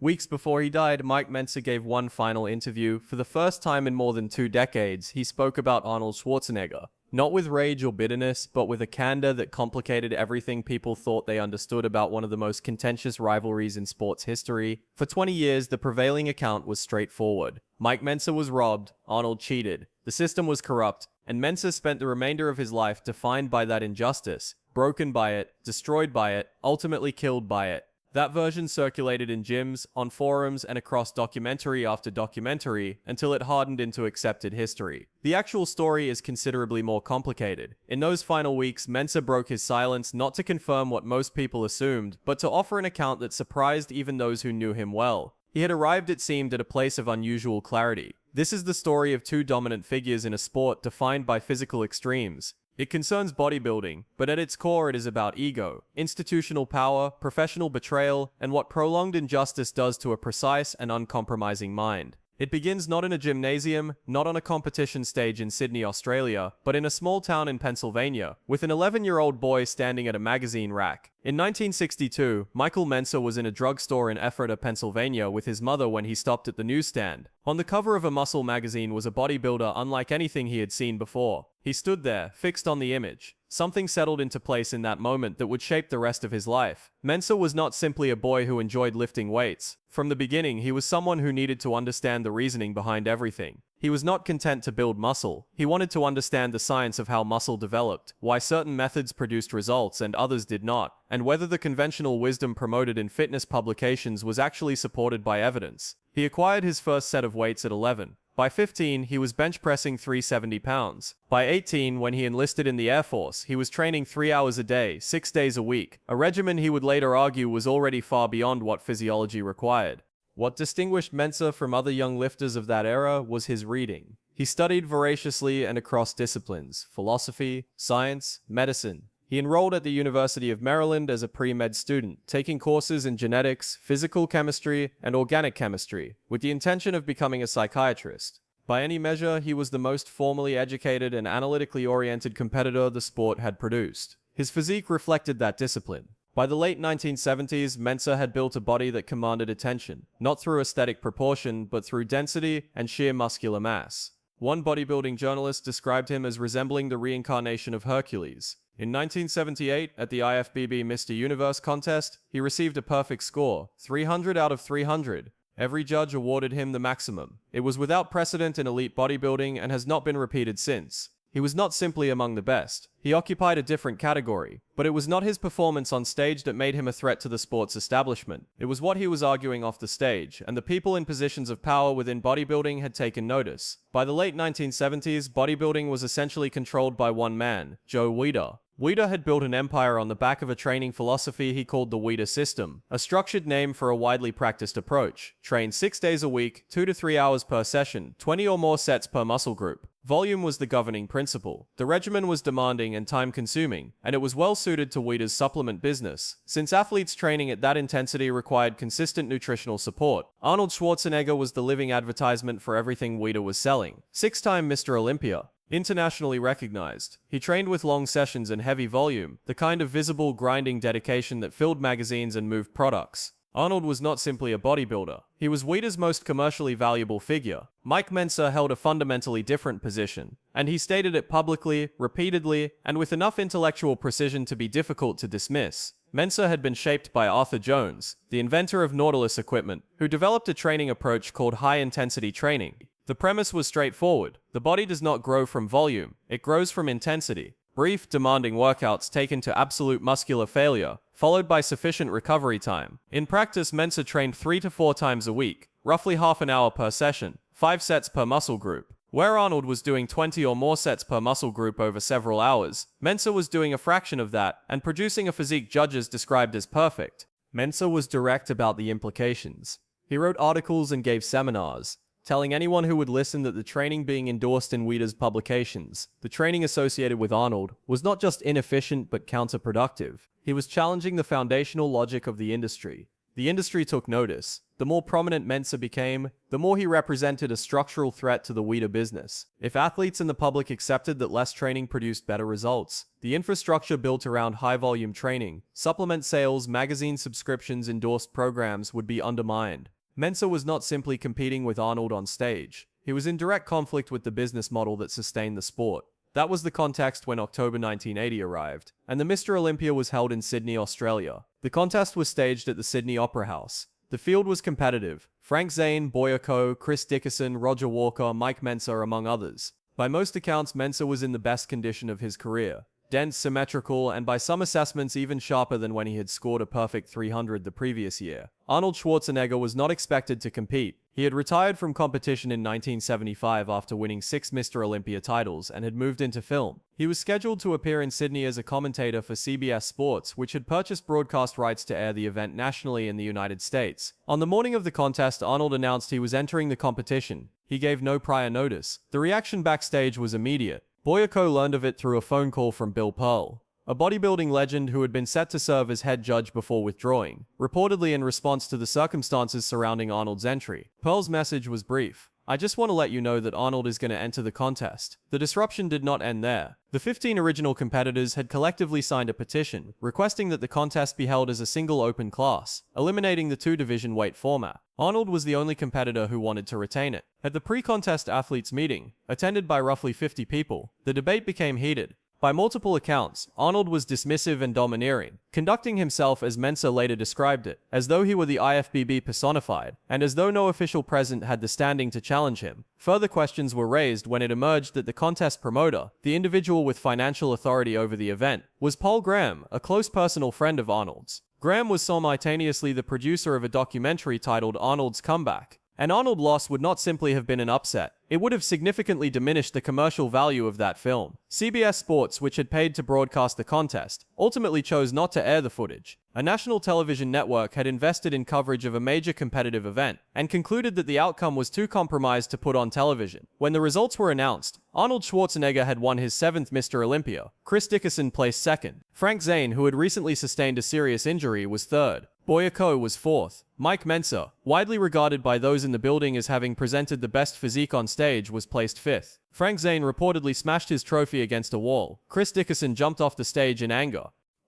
Weeks before he died, Mike Mentzer gave one final interview. For the first time in more than 2 decades, he spoke about Arnold Schwarzenegger. Not with rage or bitterness, but with a candor that complicated everything people thought they understood about one of the most contentious rivalries in sports history. For 20 years, the prevailing account was straightforward. Mike Mentzer was robbed, Arnold cheated, the system was corrupt, and Mentzer spent the remainder of his life defined by that injustice, broken by it, destroyed by it, ultimately killed by it. That version circulated in gyms, on forums, and across documentary after documentary until it hardened into accepted history. The actual story is considerably more complicated. In those final weeks, Mentzer broke his silence not to confirm what most people assumed, but to offer an account that surprised even those who knew him well. He had arrived, it seemed, at a place of unusual clarity. This is the story of two dominant figures in a sport defined by physical extremes. It concerns bodybuilding, but at its core it is about ego, institutional power, professional betrayal, and what prolonged injustice does to a precise and uncompromising mind. It begins not in a gymnasium, not on a competition stage in Sydney, Australia, but in a small town in Pennsylvania, with an 11-year-old boy standing at a magazine rack. In 1962, Michael Mentzer was in a drugstore in Ephrata, Pennsylvania with his mother when he stopped at the newsstand. On the cover of a muscle magazine was a bodybuilder unlike anything he had seen before. He stood there, fixed on the image. Something settled into place in that moment that would shape the rest of his life. Mentzer was not simply a boy who enjoyed lifting weights. From the beginning, he was someone who needed to understand the reasoning behind everything. He was not content to build muscle. He wanted to understand the science of how muscle developed, why certain methods produced results and others did not, and whether the conventional wisdom promoted in fitness publications was actually supported by evidence. He acquired his first set of weights at 11. By 15, he was bench pressing 370 pounds. By 18, when he enlisted in the Air Force, he was training 3 hours a day, 6 days a week, a regimen he would later argue was already far beyond what physiology required. What distinguished Mentzer from other young lifters of that era was his reading. He studied voraciously and across disciplines: philosophy, science, medicine. He enrolled at the University of Maryland as a pre-med student, taking courses in genetics, physical chemistry, and organic chemistry, with the intention of becoming a psychiatrist. By any measure, he was the most formally educated and analytically oriented competitor the sport had produced. His physique reflected that discipline. By the late 1970s, Mentzer had built a body that commanded attention, not through aesthetic proportion, but through density and sheer muscular mass. One bodybuilding journalist described him as resembling the reincarnation of Hercules. In 1978, at the IFBB Mr. Universe contest, he received a perfect score, 300 out of 300. Every judge awarded him the maximum. It was without precedent in elite bodybuilding and has not been repeated since. He was not simply among the best. He occupied a different category, but it was not his performance on stage that made him a threat to the sports establishment. It was what he was arguing off the stage, and the people in positions of power within bodybuilding had taken notice. By the late 1970s, bodybuilding was essentially controlled by one man, Joe Weider. Weider had built an empire on the back of a training philosophy he called the Weider system, a structured name for a widely practiced approach. Train 6 days a week, 2 to 3 hours per session, 20 or more sets per muscle group. Volume was the governing principle. The regimen was demanding and time-consuming, and it was well-suited to Weider's supplement business, since athletes training at that intensity required consistent nutritional support. Arnold Schwarzenegger was the living advertisement for everything Weider was selling. 6-time Mr. Olympia. Internationally recognized. He trained with long sessions and heavy volume, the kind of visible, grinding dedication that filled magazines and moved products. Arnold was not simply a bodybuilder. He was Weider's most commercially valuable figure. Mike Mentzer held a fundamentally different position, and he stated it publicly, repeatedly, and with enough intellectual precision to be difficult to dismiss. Mentzer had been shaped by Arthur Jones, the inventor of Nautilus equipment, who developed a training approach called high-intensity training. The premise was straightforward. The body does not grow from volume, it grows from intensity. Brief, demanding workouts taken to absolute muscular failure, followed by sufficient recovery time. In practice, Mentzer trained 3 to 4 times a week, roughly half an hour per session, 5 sets per muscle group. Where Arnold was doing 20 or more sets per muscle group over several hours, Mentzer was doing a fraction of that and producing a physique judges described as perfect. Mentzer was direct about the implications. He wrote articles and gave seminars, telling anyone who would listen that the training being endorsed in Weider's publications, the training associated with Arnold, was not just inefficient but counterproductive. He was challenging the foundational logic of the industry. The industry took notice. The more prominent Mentzer became, the more he represented a structural threat to the weeder business. If athletes and the public accepted that less training produced better results, the infrastructure built around high-volume training, supplement sales, magazine subscriptions, endorsed programs would be undermined. Mentzer was not simply competing with Arnold on stage. He was in direct conflict with the business model that sustained the sport. That was the context when October 1980 arrived, and the Mr. Olympia was held in Sydney, Australia. The contest was staged at the Sydney Opera House. The field was competitive. Frank Zane, Boyko, Chris Dickerson, Roger Walker, Mike Mentzer, among others. By most accounts, Mentzer was in the best condition of his career. Dense, symmetrical, and by some assessments even sharper than when he had scored a perfect 300 the previous year. Arnold Schwarzenegger was not expected to compete. He had retired from competition in 1975 after winning 6 Mr. Olympia titles and had moved into film. He was scheduled to appear in Sydney as a commentator for CBS Sports, which had purchased broadcast rights to air the event nationally in the United States. On the morning of the contest, Arnold announced he was entering the competition. He gave no prior notice. The reaction backstage was immediate. Boyko learned of it through a phone call from Bill Pearl, a bodybuilding legend who had been set to serve as head judge before withdrawing, reportedly in response to the circumstances surrounding Arnold's entry. Pearl's message was brief. I just want to let you know that Arnold is going to enter the contest. The disruption did not end there. The 15 original competitors had collectively signed a petition, requesting that the contest be held as a single open class, eliminating the 2-division weight format. Arnold was the only competitor who wanted to retain it. At the pre-contest athletes meeting, attended by roughly 50 people, the debate became heated. By multiple accounts, Arnold was dismissive and domineering, conducting himself as Mentzer later described it, as though he were the IFBB personified, and as though no official present had the standing to challenge him. Further questions were raised when it emerged that the contest promoter, the individual with financial authority over the event, was Paul Graham, a close personal friend of Arnold's. Graham was simultaneously the producer of a documentary titled Arnold's Comeback. An Arnold loss would not simply have been an upset. It would have significantly diminished the commercial value of that film. CBS Sports, which had paid to broadcast the contest, ultimately chose not to air the footage. A national television network had invested in coverage of a major competitive event, and concluded that the outcome was too compromised to put on television. When the results were announced, Arnold Schwarzenegger had won his 7th Mr. Olympia. Chris Dickerson placed 2nd. Frank Zane, who had recently sustained a serious injury, was 3rd. Boyko was 4th. Mike Mentzer, widely regarded by those in the building as having presented the best physique on stage, was placed 5th. Frank Zane reportedly smashed his trophy against a wall. Chris Dickerson jumped off the stage in anger.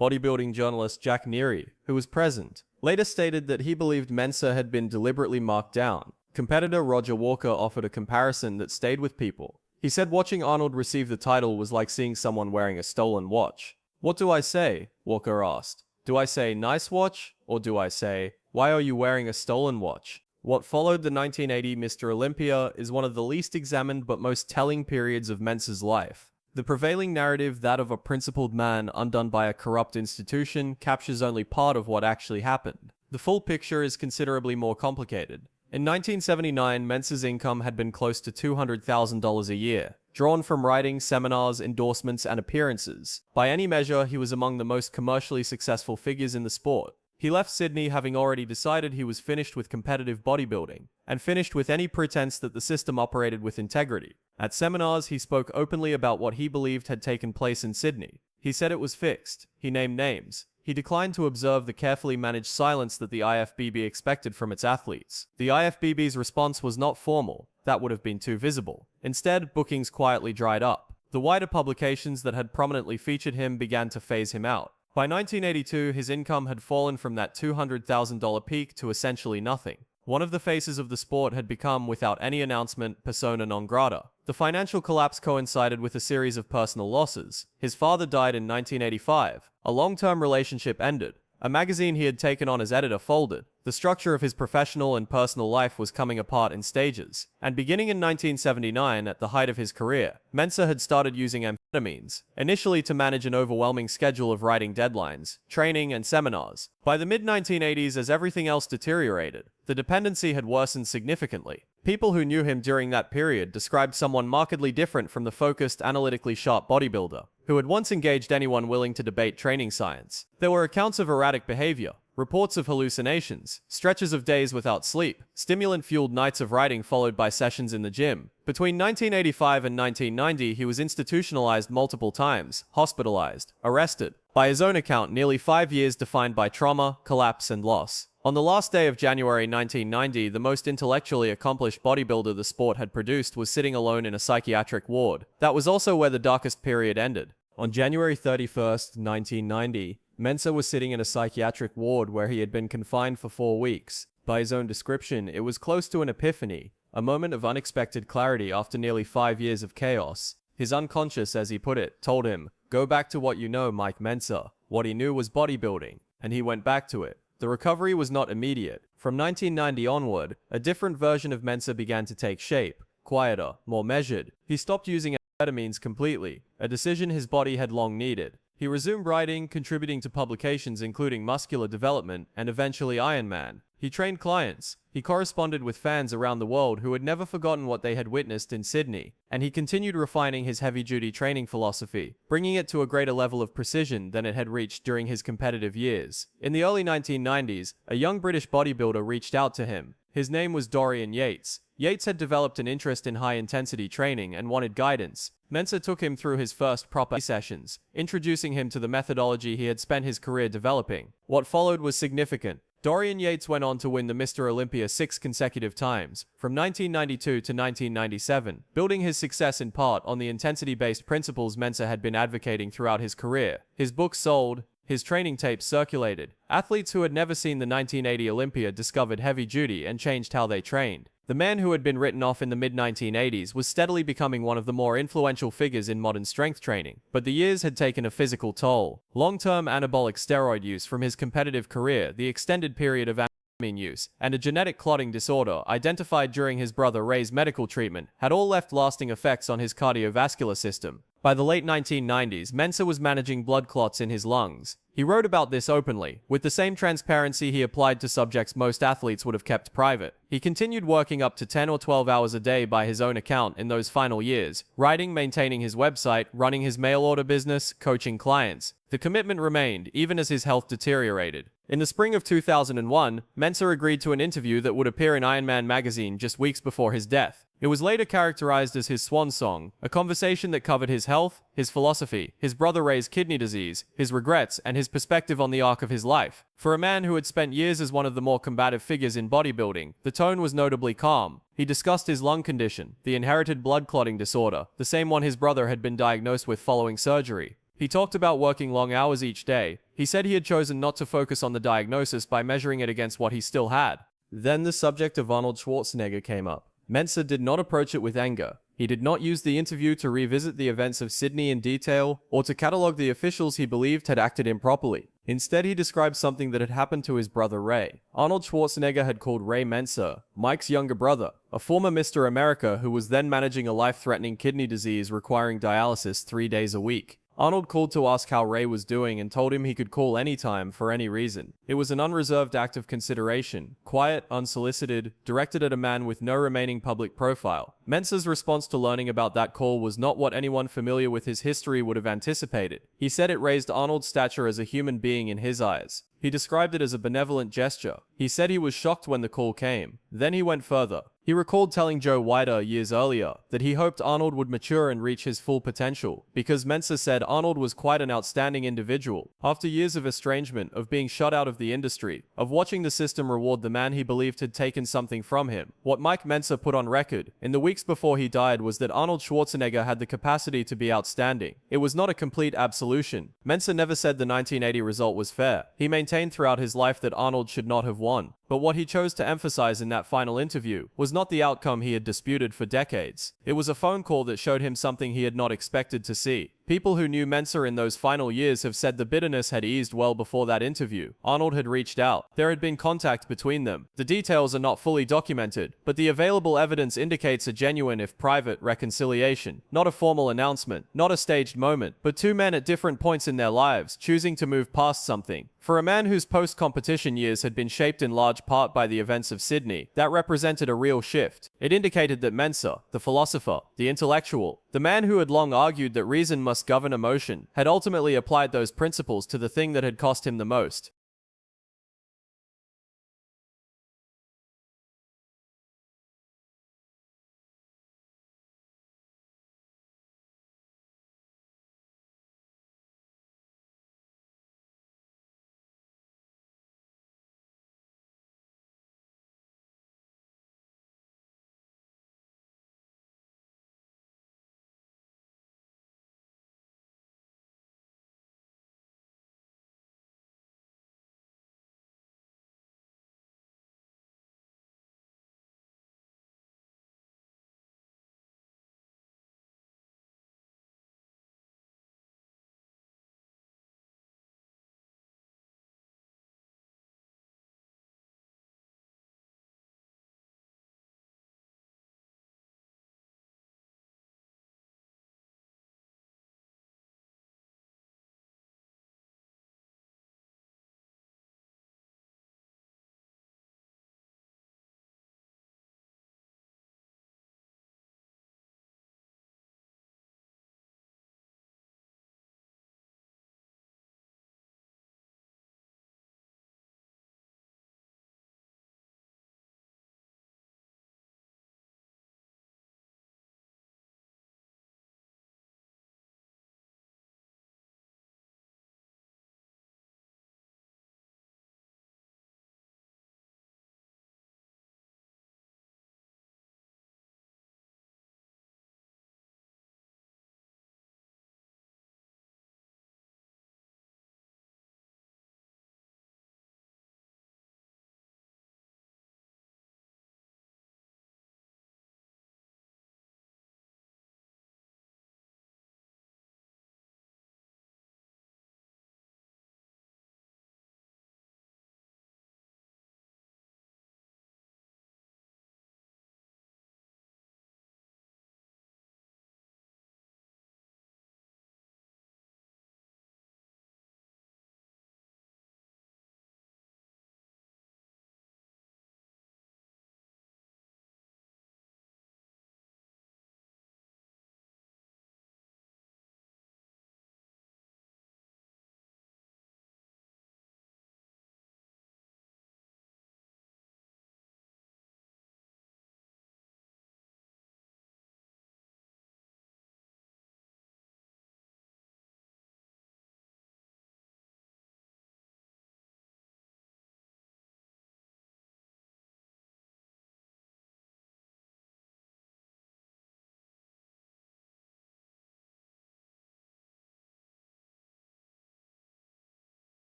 Bodybuilding journalist Jack Neary, who was present, later stated that he believed Mentzer had been deliberately marked down. Competitor Roger Walker offered a comparison that stayed with people. He said watching Arnold receive the title was like seeing someone wearing a stolen watch. What do I say? Walker asked. Do I say nice watch? Or do I say, why are you wearing a stolen watch? What followed the 1980 Mr. Olympia is one of the least examined but most telling periods of Mentzer's life. The prevailing narrative, that of a principled man undone by a corrupt institution, captures only part of what actually happened. The full picture is considerably more complicated. In 1979, Mentzer's income had been close to $200,000 a year, drawn from writing, seminars, endorsements, and appearances. By any measure, he was among the most commercially successful figures in the sport. He left Sydney having already decided he was finished with competitive bodybuilding, and finished with any pretense that the system operated with integrity. At seminars, he spoke openly about what he believed had taken place in Sydney. He said it was fixed. He named names. He declined to observe the carefully managed silence that the IFBB expected from its athletes. The IFBB's response was not formal. That would have been too visible. Instead, bookings quietly dried up. The wider publications that had prominently featured him began to phase him out. By 1982, his income had fallen from that $200,000 peak to essentially nothing. One of the faces of the sport had become, without any announcement, persona non grata. The financial collapse coincided with a series of personal losses. His father died in 1985. A long-term relationship ended. A magazine he had taken on as editor folded. The structure of his professional and personal life was coming apart in stages. And beginning in 1979, at the height of his career, Mentzer had started using amphetamines, initially to manage an overwhelming schedule of writing deadlines, training, and seminars. By the mid-1980s, as everything else deteriorated, the dependency had worsened significantly. People who knew him during that period described someone markedly different from the focused, analytically sharp bodybuilder who had once engaged anyone willing to debate training science. There were accounts of erratic behavior, reports of hallucinations, stretches of days without sleep, stimulant-fueled nights of writing followed by sessions in the gym. Between 1985 and 1990, he was institutionalized multiple times, hospitalized, arrested. By his own account, nearly 5 years defined by trauma, collapse, and loss. On the last day of January 1990, the most intellectually accomplished bodybuilder the sport had produced was sitting alone in a psychiatric ward. That was also where the darkest period ended. On January 31st, 1990, Mentzer was sitting in a psychiatric ward where he had been confined for 4 weeks. By his own description, it was close to an epiphany, a moment of unexpected clarity after nearly 5 years of chaos. His unconscious, as he put it, told him, "Go back to what you know, Mike Mentzer." What he knew was bodybuilding, and he went back to it. The recovery was not immediate. From 1990 onward, a different version of Mentzer began to take shape, quieter, more measured. He stopped using amphetamines completely, a decision his body had long needed. He resumed writing, contributing to publications including Muscular Development and eventually Iron Man. He trained clients. He corresponded with fans around the world who had never forgotten what they had witnessed in Sydney. And he continued refining his heavy-duty training philosophy, bringing it to a greater level of precision than it had reached during his competitive years. In the early 1990s, a young British bodybuilder reached out to him. His name was Dorian Yates. Yates had developed an interest in high-intensity training and wanted guidance. Mentzer took him through his first proper sessions, introducing him to the methodology he had spent his career developing. What followed was significant. Dorian Yates went on to win the Mr. Olympia 6 consecutive times, from 1992 to 1997, building his success in part on the intensity-based principles Mentzer had been advocating throughout his career. His books sold, his training tapes circulated. Athletes who had never seen the 1980 Olympia discovered heavy duty and changed how they trained. The man who had been written off in the mid-1980s was steadily becoming one of the more influential figures in modern strength training, but the years had taken a physical toll. Long-term anabolic steroid use from his competitive career, the extended period of amphetamine use, and a genetic clotting disorder identified during his brother Ray's medical treatment had all left lasting effects on his cardiovascular system. By the late 1990s, Mentzer was managing blood clots in his lungs. He wrote about this openly, with the same transparency he applied to subjects most athletes would have kept private. He continued working up to 10 or 12 hours a day by his own account in those final years, writing, maintaining his website, running his mail order business, coaching clients. The commitment remained, even as his health deteriorated. In the spring of 2001, Mentzer agreed to an interview that would appear in Iron Man magazine just weeks before his death. It was later characterized as his swan song, a conversation that covered his health, his philosophy, his brother Ray's kidney disease, his regrets, and his perspective on the arc of his life. For a man who had spent years as one of the more combative figures in bodybuilding, the tone was notably calm. He discussed his lung condition, the inherited blood clotting disorder, the same one his brother had been diagnosed with following surgery. He talked about working long hours each day. He said he had chosen not to focus on the diagnosis by measuring it against what he still had. Then the subject of Arnold Schwarzenegger came up. Mentzer did not approach it with anger. He did not use the interview to revisit the events of Sydney in detail or to catalogue the officials he believed had acted improperly. Instead, he described something that had happened to his brother Ray. Arnold Schwarzenegger had called Ray Mentzer, Mike's younger brother, a former Mr. America who was then managing a life-threatening kidney disease requiring dialysis 3 days a week. Arnold called to ask how Ray was doing and told him he could call anytime for any reason. It was an unreserved act of consideration, quiet, unsolicited, directed at a man with no remaining public profile. Mentzer's response to learning about that call was not what anyone familiar with his history would have anticipated. He said it raised Arnold's stature as a human being in his eyes. He described it as a benevolent gesture. He said he was shocked when the call came. Then he went further. He recalled telling Joe Weider years earlier that he hoped Arnold would mature and reach his full potential, because Mentzer said Arnold was quite an outstanding individual. After years of estrangement, of being shut out of the industry, of watching the system reward the man he believed had taken something from him, what Mike Mentzer put on record in the weeks before he died was that Arnold Schwarzenegger had the capacity to be outstanding. It was not a complete absolution. Mentzer never said the 1980 result was fair. He maintained throughout his life that Arnold should not have won. But what he chose to emphasize in that final interview was not the outcome he had disputed for decades. It was a phone call that showed him something he had not expected to see. People who knew Mentzer in those final years have said the bitterness had eased well before that interview. Arnold had reached out. There had been contact between them. The details are not fully documented, but the available evidence indicates a genuine, if private, reconciliation. Not a formal announcement, not a staged moment, but two men at different points in their lives choosing to move past something. For a man whose post-competition years had been shaped in large part by the events of Sydney, that represented a real shift. It indicated that Mentzer, the philosopher, the intellectual, the man who had long argued that reason must govern emotion, had ultimately applied those principles to the thing that had cost him the most.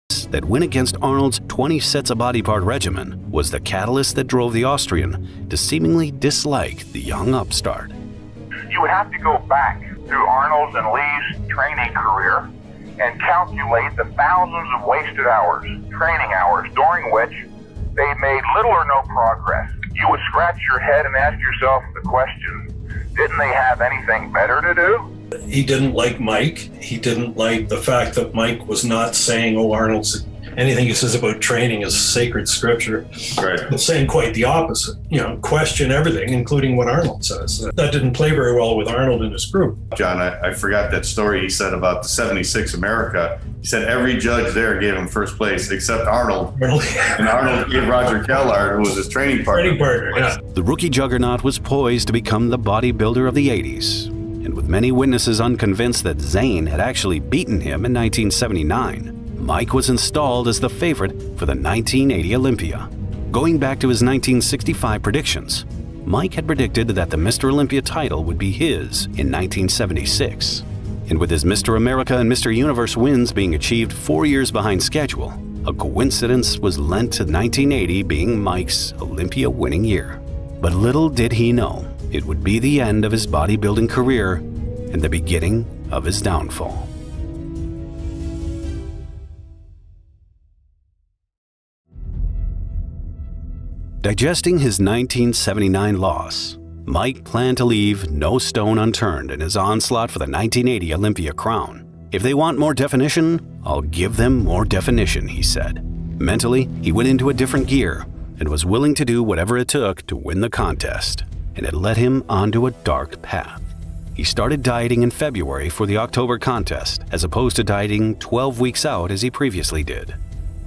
that went against Arnold's 20 sets of body part regimen was the catalyst that drove the Austrian to seemingly dislike the young upstart. You would have to go back through Arnold's and Lee's training career and calculate the thousands of wasted hours, training hours, during which they made little or no progress. You would scratch your head and ask yourself the question, didn't they have anything better to do? He didn't like Mike. He didn't like the fact that Mike was not saying, oh, Arnold's, anything he says about training is sacred scripture. Right. But saying quite the opposite. Question everything, including what Arnold says. That didn't play very well with Arnold and his group. John, I forgot that story he said about the 76 America. He said every judge there gave him first place except Arnold. And Arnold gave Roger Kellard, who was his training partner. Yeah. The rookie juggernaut was poised to become the bodybuilder of the 80s. And with many witnesses unconvinced that Zane had actually beaten him in 1979, Mike was installed as the favorite for the 1980 Olympia. Going back to his 1965 predictions, Mike had predicted that the Mr. Olympia title would be his in 1976. And with his Mr. America and Mr. Universe wins being achieved 4 years behind schedule, a coincidence was lent to 1980 being Mike's Olympia winning year. But little did he know, it would be the end of his bodybuilding career and the beginning of his downfall. Digesting his 1979 loss, Mike planned to leave no stone unturned in his onslaught for the 1980 Olympia crown. If they want more definition, I'll give them more definition, he said. Mentally, he went into a different gear and was willing to do whatever it took to win the contest, and it led him onto a dark path. He started dieting in February for the October contest, as opposed to dieting 12 weeks out as he previously did.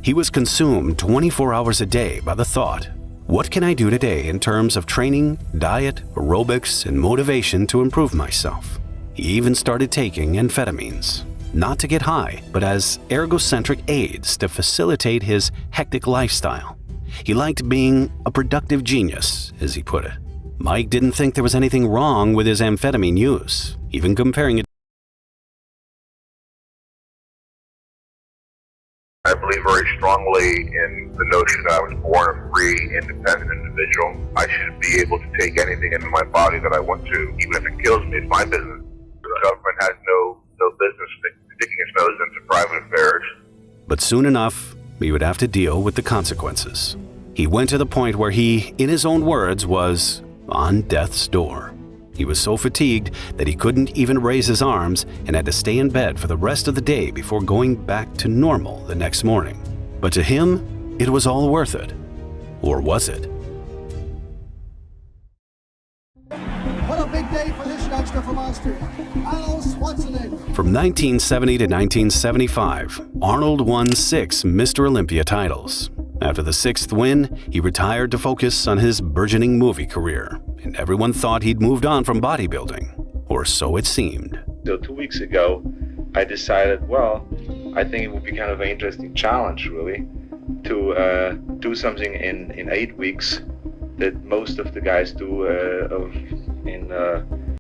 He was consumed 24 hours a day by the thought, what can I do today in terms of training, diet, aerobics, and motivation to improve myself? He even started taking amphetamines, not to get high, but as ergocentric aids to facilitate his hectic lifestyle. He liked being a productive genius, as he put it. Mike didn't think there was anything wrong with his amphetamine use, even comparing it. I believe very strongly in the notion that I was born a free, independent individual. I should be able to take anything into my body that I want to, even if it kills me. It's my business. The government has no business sticking its nose into private affairs. But soon enough, he would have to deal with the consequences. He went to the point where he, in his own words, was on death's door. He was so fatigued that he couldn't even raise his arms and had to stay in bed for the rest of the day before going back to normal the next morning. But to him, it was all worth it. Or was it? What a big day for this youngster from Austria, Arnold Schwarzenegger. From 1970 to 1975, Arnold won 6 Mr. Olympia titles. After the 6th win, he retired to focus on his burgeoning movie career, and everyone thought he'd moved on from bodybuilding, or so it seemed. So 2 weeks ago, I decided, well, I think it would be kind of an interesting challenge, really, to do something in 8 weeks that most of the guys do in